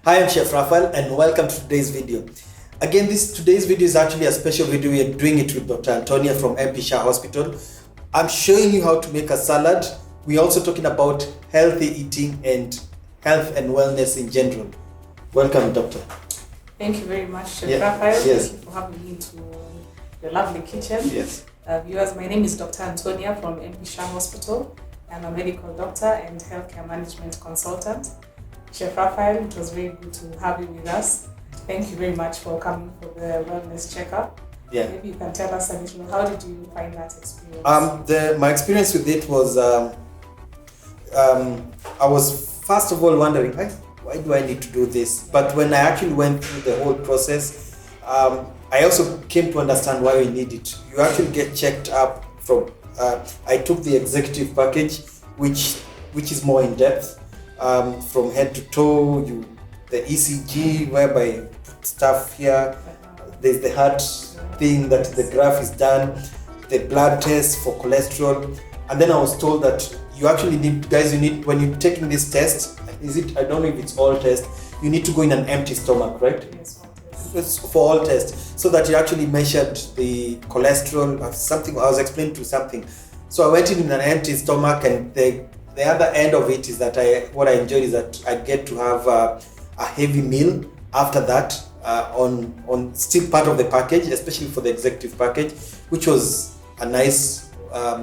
Hi, I'm Chef Raphael and welcome to today's video. Again, today's video is actually a special video. We are doing it with Dr.Antonia from M.P-SHAH Hospital. I'm showing you how to make a salad. We're also talking about healthy eating and health and wellness in general. Welcome, Doctor. Thank you very much, Chef Raphael. Yes. Thank you for having me to your lovely kitchen. Yes. Viewers, my name is Dr. Antonia from M.P-SHAH Hospital. I'm a medical doctor and healthcare management consultant. Chef Raphael, it was very good to have you with us. Thank you very much for coming for the wellness checkup. Yeah. Maybe you can tell us a little, how did you find that experience? My experience with it was, I was first of all wondering, why do I need to do this? But when I actually went through the whole process, I also came to understand why we need it. You actually get checked up from, I took the executive package, which is more in depth, from head to toe, the ECG, whereby you put stuff here, there's the heart thing that the graph is done, the blood test for cholesterol, and then I was told that you actually need, when you're taking this test, I don't know if it's all tests, you need to go in an empty stomach, right? Yes, It's for all tests, so that you actually measured the cholesterol or something. I was explained to something, so I went in an empty stomach, and the other end of it is that what I enjoyed is that I get to have a heavy meal after that on still part of the package, especially for the executive package, which was a nice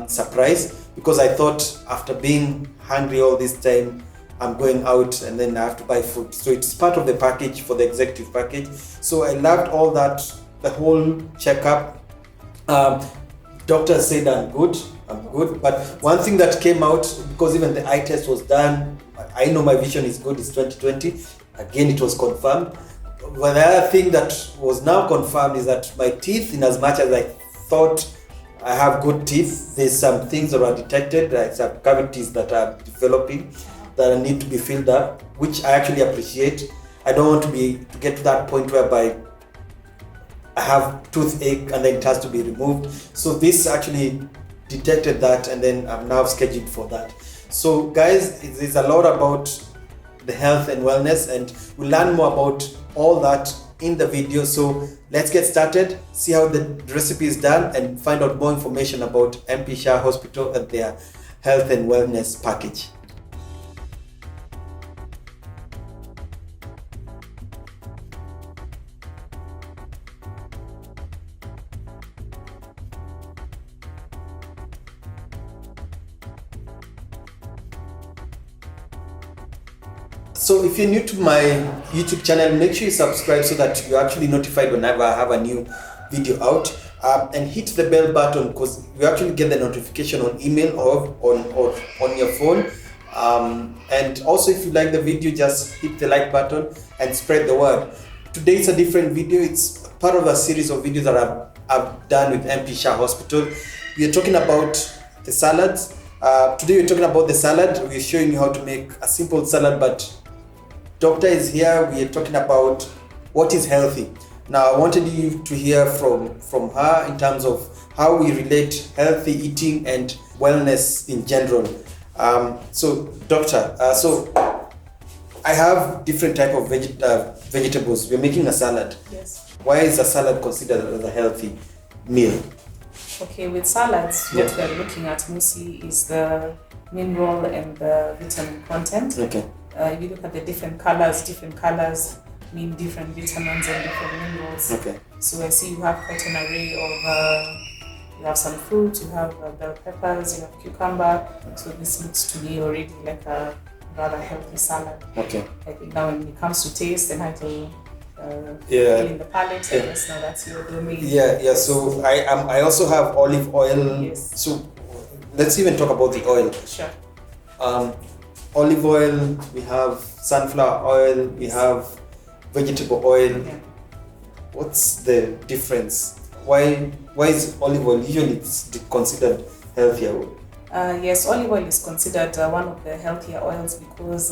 surprise, because I thought after being hungry all this time, I'm going out and then I have to buy food. So it's part of the package for the executive package. So I loved all that, the whole checkup. Doctor said I'm good, but one thing that came out, because even the eye test was done, I know my vision is good, it's 20/20. Again, it was confirmed. But the other thing that was now confirmed is that my teeth, in as much as I thought I have good teeth, there's some things that are detected, like some cavities that are developing that need to be filled up, which I actually appreciate. I don't want to get to that point whereby I have toothache and then it has to be removed. So this actually detected that, and then I'm now scheduled for that. So guys, there's a lot about the health and wellness, and we'll learn more about all that in the video. So let's get started, see how the recipe is done, and find out more information about M.P.SHAH Hospital and their health and wellness package. So if you're new to my YouTube channel, make sure you subscribe so that you're actually notified whenever I have a new video out, and hit the bell button, because you actually get the notification on email or on your phone. And also, if you like the video, just hit the like button and spread the word. Today is a different video. It's part of a series of videos that I've done with M.P.SHAH Hospital. We are talking about the salads. Today we're talking about the salad. We're showing you how to make a simple salad, but Doctor is here. We are talking about what is healthy. Now, I wanted you to hear from her in terms of how we relate healthy eating and wellness in general. So, Doctor, so I have different type of vegetables. We're making a salad. Yes. Why is a salad considered as a healthy meal? Okay, with salads, what we're looking at mostly is the mineral and the vitamin content. Okay. If you look at the different colors mean different vitamins and different minerals. Okay. So I see you have quite an array of, you have some fruits, you have bell peppers, you have cucumber. So this looks to me already like a rather healthy salad. Okay. I think now when it comes to taste and how to Yeah. in the palate, I guess now that's your domain. Yeah. So I also have olive oil. Yes. So let's even talk about the oil. Sure. Olive oil, we have sunflower oil, we have vegetable oil. Yeah. What's the difference? Why is olive oil usually considered healthier? Yes, olive oil is considered one of the healthier oils because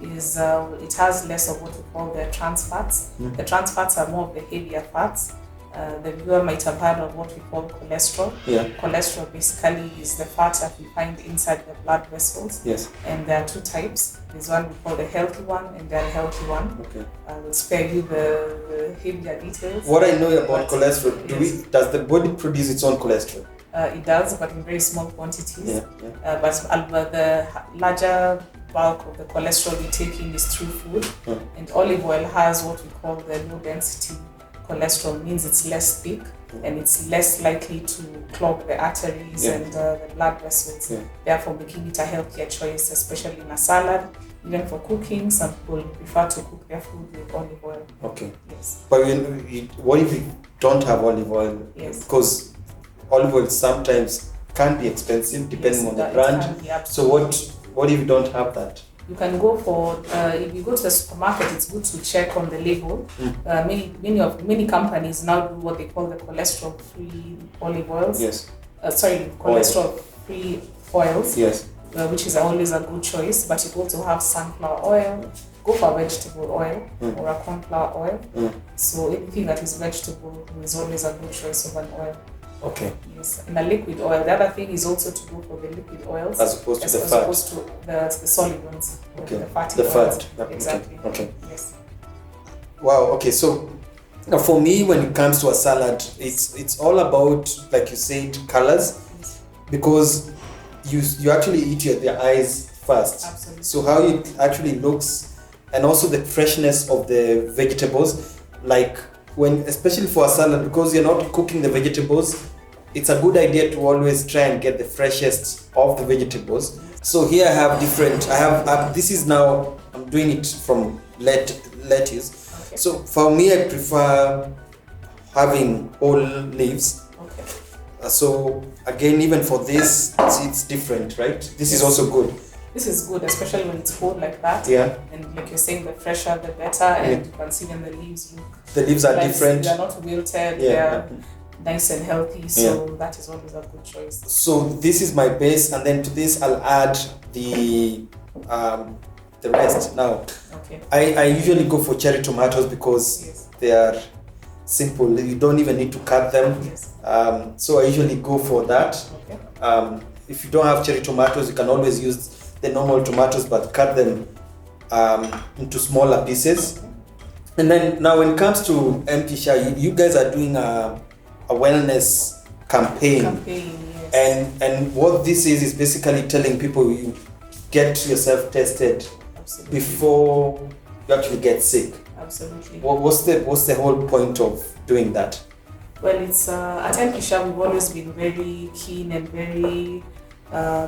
it has less of what we call the trans fats. The trans fats are more of the heavier fats, The viewer might have heard of what we call cholesterol. Yeah. Cholesterol basically is the fat that we find inside the blood vessels. Yes. And there are two types. There's one we call the healthy one and the unhealthy one. Okay. I will spare you the heavier details. What I know about cholesterol, does the body produce its own cholesterol? It does, but in very small quantities. Yeah. But the larger bulk of the cholesterol we take in is through food. And olive oil has what we call the low density cholesterol, means it's less thick and it's less likely to clog the arteries and the blood vessels, therefore making it a healthier choice, especially in a salad. Even for cooking, some people prefer to cook their food with olive oil. Okay. Yes. But what if you don't have olive oil? Yes. Because olive oil sometimes can be expensive depending on the brand. So what if you don't have that? You can go for, if you go to the supermarket, it's good to check on the label. Many companies now do what they call the cholesterol-free olive oils. Yes. Cholesterol-free oils. Yes. Which is always a good choice. But you also have sunflower oil. Go for vegetable oil or a cornflower oil. So anything that is vegetable is always a good choice of an oil. Okay. Yes, and the liquid oil. The other thing is also to go for the liquid oils as opposed to the fat. As opposed to the solid ones. Okay. The fatty oils. Fat. Exactly. Okay. Yes. Wow. Okay. So now for me, when it comes to a salad, it's all about, like you said, colors, because you actually eat your eyes first. Absolutely. So how it actually looks, and also the freshness of the vegetables, like especially for a salad, because you're not cooking the vegetables, it's a good idea to always try and get the freshest of the vegetables. So here I have this is now, I'm doing it from lettuce. Okay. So for me, I prefer having whole leaves. Okay. So again, even for this, it's different, right? This is also good. This is good, especially when it's whole like that. Yeah. And like you're saying, the fresher the better, and you can see when the leaves look. The leaves are different. They're not wilted. They're nice and healthy. So that is always a good choice. So this is my base, and then to this I'll add the rest now. Okay. I usually go for cherry tomatoes because they are simple. You don't even need to cut them. Yes. So I usually go for that. Okay. If you don't have cherry tomatoes, you can always use the normal tomatoes, but cut them into smaller pieces. Okay. And then now when it comes to M.P-SHAH, you guys are doing a wellness campaign. Yes. And what this is basically telling people you get yourself tested before you actually get sick. Absolutely. What's the whole point of doing that? Well, it's at M.P.SHAH we've always been very keen and very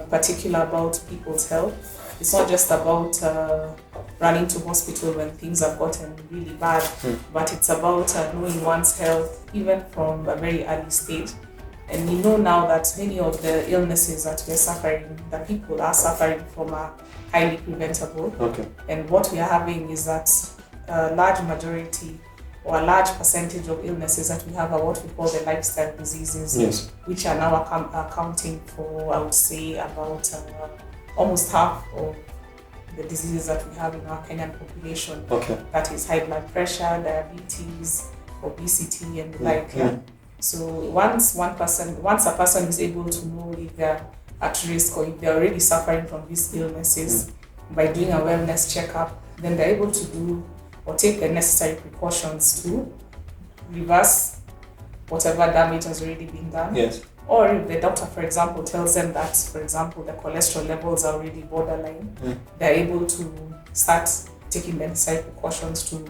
particular about people's health. It's not just about running to hospital when things have gotten really bad, but it's about knowing one's health even from a very early stage. And we know now that many of the illnesses that that people are suffering from are highly preventable. Okay. And what we are having is that a large majority or a large percentage of illnesses that we have are what we call the lifestyle diseases, which are now accounting for, I would say, about almost half of the diseases that we have in our Kenyan population. Okay. That is high blood pressure, diabetes, obesity, and the like. Yeah? So once a person is able to know if they're at risk or if they're already suffering from these illnesses, by doing a wellness checkup, then they're able to do or take the necessary precautions to reverse whatever damage has already been done. Yes. Or if the doctor, for example, tells them that, for example, the cholesterol levels are already borderline, they're able to start taking the necessary precautions to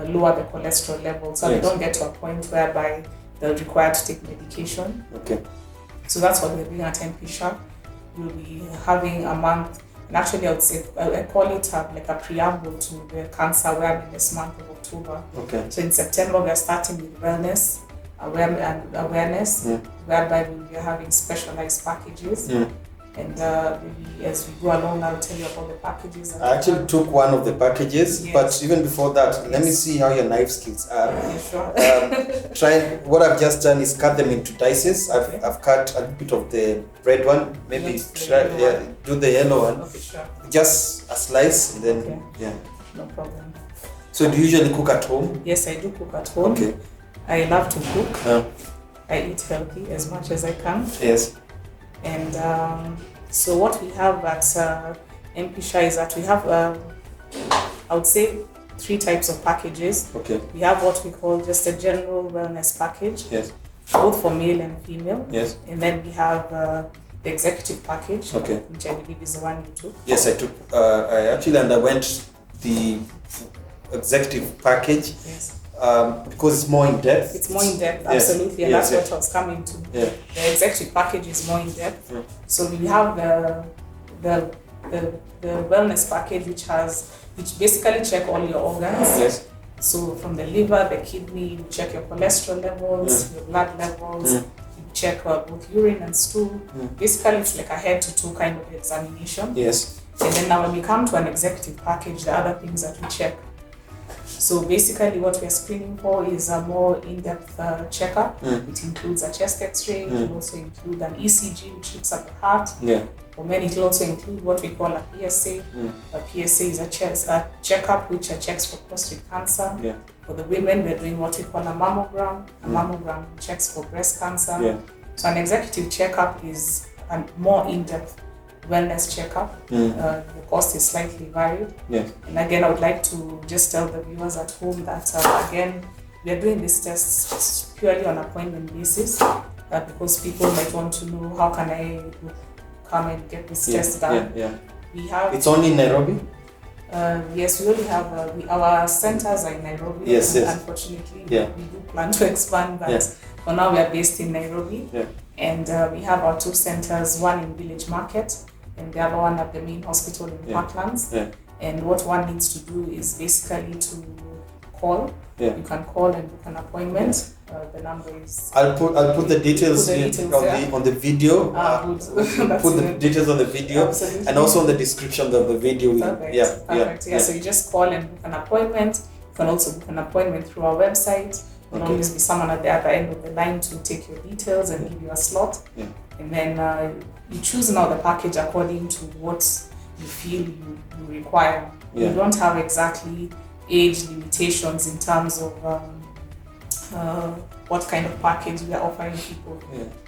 lower the cholesterol levels, so they don't get to a point whereby they're required to take medication. Okay. So that's what we're doing at M.P.SHAH. We'll be having a month, and actually I would say, I call it like a preamble to the cancer awareness month of October. Okay. So in September we are starting with wellness awareness, whereby we'll be having specialized packages. And maybe as we go along, I'll tell you about the packages. I actually took one of the packages, but even before that, let me see how your knife skills are. Yeah, sure. What I've just done is cut them into dices. I've cut a little bit of the red one, maybe do the yellow one. Okay, sure. Just a slice, and then No problem. So do you usually cook at home? Yes, I do cook at home. Okay. I love to cook. I eat healthy as much as I can. Yes. And so what we have at M.P-SHAH is that we have, I would say, 3 types of packages. Okay. We have what we call just a general wellness package. Yes. Both for male and female. Yes. And then we have the executive package, okay, which I believe is the one you took. Yes, I took. I actually underwent the executive package. Yes. Because it's more in depth. It's more in depth, yes. absolutely, and yes, that's what I was coming to. Yeah. The executive package is more in depth. So we have the wellness package, which basically check all your organs. Yes. So from the liver, the kidney, you check your cholesterol levels, your blood levels. You check both urine and stool. Basically, it's like a head-to-toe kind of examination. Yes. And then now when we come to an executive package, the other things that we check. So basically what we're screening for is a more in-depth checkup. It includes a chest x-ray, it will also include an ECG, which looks at the heart. Yeah. For many, it will also include what we call a PSA. A PSA is a checkup which checks for prostate cancer. Yeah. For the women, we're doing what we call a mammogram. A mammogram checks for breast cancer. Yeah. So an executive checkup is a more in-depth wellness checkup. The cost is slightly varied. Yes. And again, I would like to just tell the viewers at home that again, we are doing these tests purely on appointment basis because people might want to know how can I come and get this test done. We have. It's only in Nairobi. Yes, we only have our centers are in Nairobi. Yes. Unfortunately, we do plan to expand, but for now we are based in Nairobi. And we have our 2 centers, one in Village Market and the other one at the main hospital in Parklands. And what one needs to do is basically to call. You can call and book an appointment. The number is. I'll put the details, on the video. Put the details on the video. Absolutely. And also on the description of the video. Perfect. So you just call and book an appointment. You can also book an appointment through our website. There'll always be someone at the other end of the line to take your details and give you a slot. And then you choose now the package according to what you feel you require. You don't have exactly age limitations in terms of what kind of package we are offering people.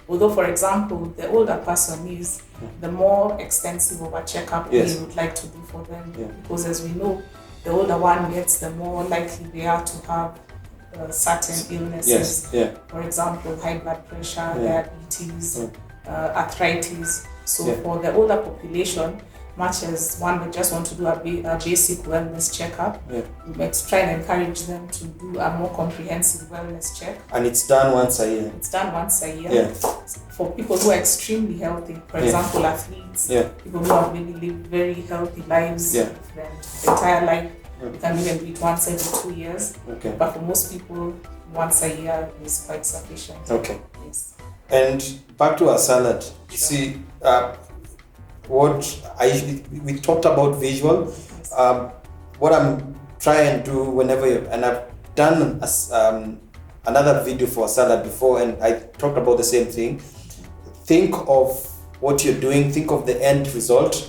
Although, for example, the older person is, the more extensive of a checkup we would like to do for them. Because as we know, the older one gets, the more likely they are to have certain illnesses. For example, high blood pressure, diabetes, arthritis. So for the older population, much as one would just want to do a basic wellness checkup, we might try and encourage them to do a more comprehensive wellness check. And it's done once a year? It's done once a year. For people who are extremely healthy, for example, athletes, people who have really lived very healthy lives their entire life, you can even do it once every 2 years. But for most people, once a year is quite sufficient. Yes. And back to our salad. See, we talked about visual. What I'm trying to do whenever and I've done another video for a salad before, and I talked about the same thing. Think of what you're doing. Think of the end result.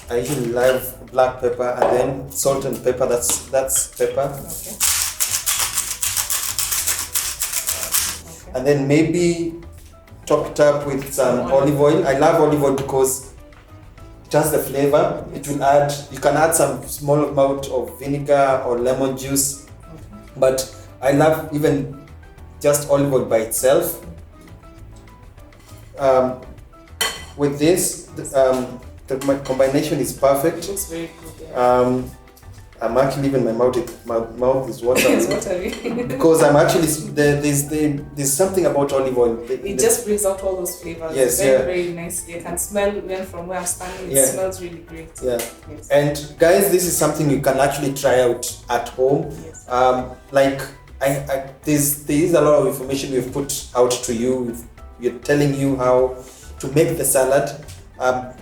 I usually love black pepper and then salt and pepper. That's pepper. And then maybe top it up with some olive oil. I love olive oil because it has the flavor. It will add. You can add some small amount of vinegar or lemon juice, but I love even just olive oil by itself. With this, the combination is perfect. It looks very good. I'm actually even my mouth is watering. It's watery. Because I'm actually there's something about olive oil. It just brings out all those flavors. Very nice. You can smell even from where I'm standing. It smells really great. Yes. And guys, this is something you can actually try out at home. There's a lot of information we've put out to you. We're telling you how to make the salad.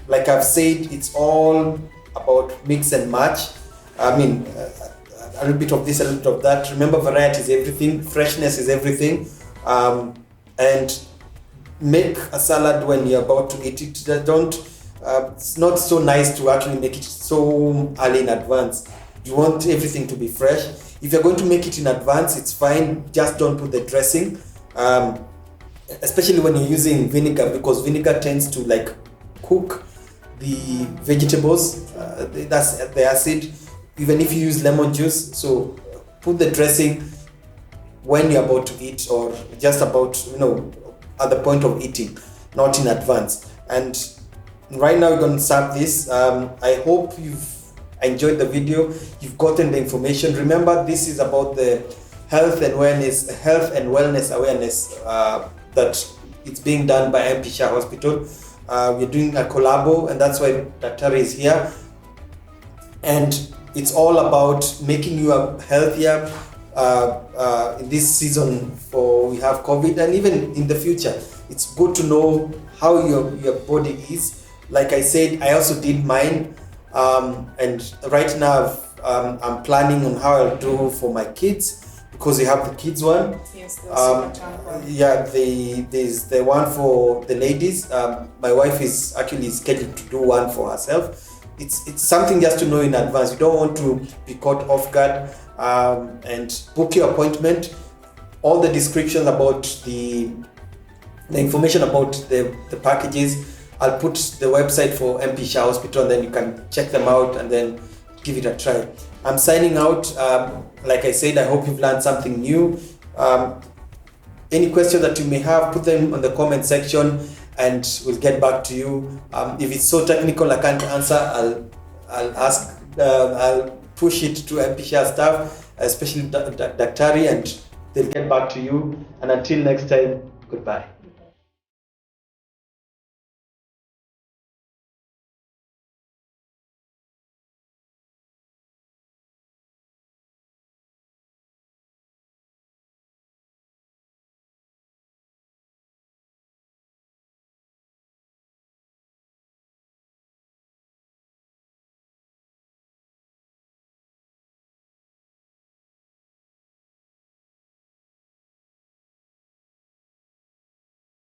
Like I've said, it's all about mix and match. I mean, a little bit of this, a little bit of that. Remember, variety is everything. Freshness is everything. And make a salad when you're about to eat it. It's not so nice to actually make it so early in advance. You want everything to be fresh. If you're going to make it in advance, it's fine. Just don't put the dressing, especially when you're using vinegar, because vinegar tends to like cook the vegetables. That's the acid. Even if you use lemon juice, so put the dressing when you're about to eat, or just about, at the point of eating, not in advance. And right now we're going to serve this. I hope you've enjoyed the video, you've gotten the information. Remember, this is about the health and wellness awareness that it's being done by M.P-SHAH Hospital. We're doing a collabo, and that's why Dr. is here. And it's all about making you healthier in this season we have COVID, and even in the future. It's good to know how your body is. Like I said, I also did mine, and right now I'm planning on how I'll do for my kids, because we have the kids one. Yes, the one. Yeah, there's the one for the ladies. My wife is actually scheduled to do one for herself. It's something just to know in advance. You don't want to be caught off guard, and book your appointment. All the descriptions about the information about the packages, I'll put the website for M.P.SHAH Hospital, and then you can check them out and then give it a try. I'm signing out. Like I said, I hope you've learned something new. Any questions that you may have, put them on the comment section, and we'll get back to you. If it's so technical I can't answer, I'll push it to M.P.SHAH staff, especially Daktari, and they'll get back to you. And until next time, goodbye.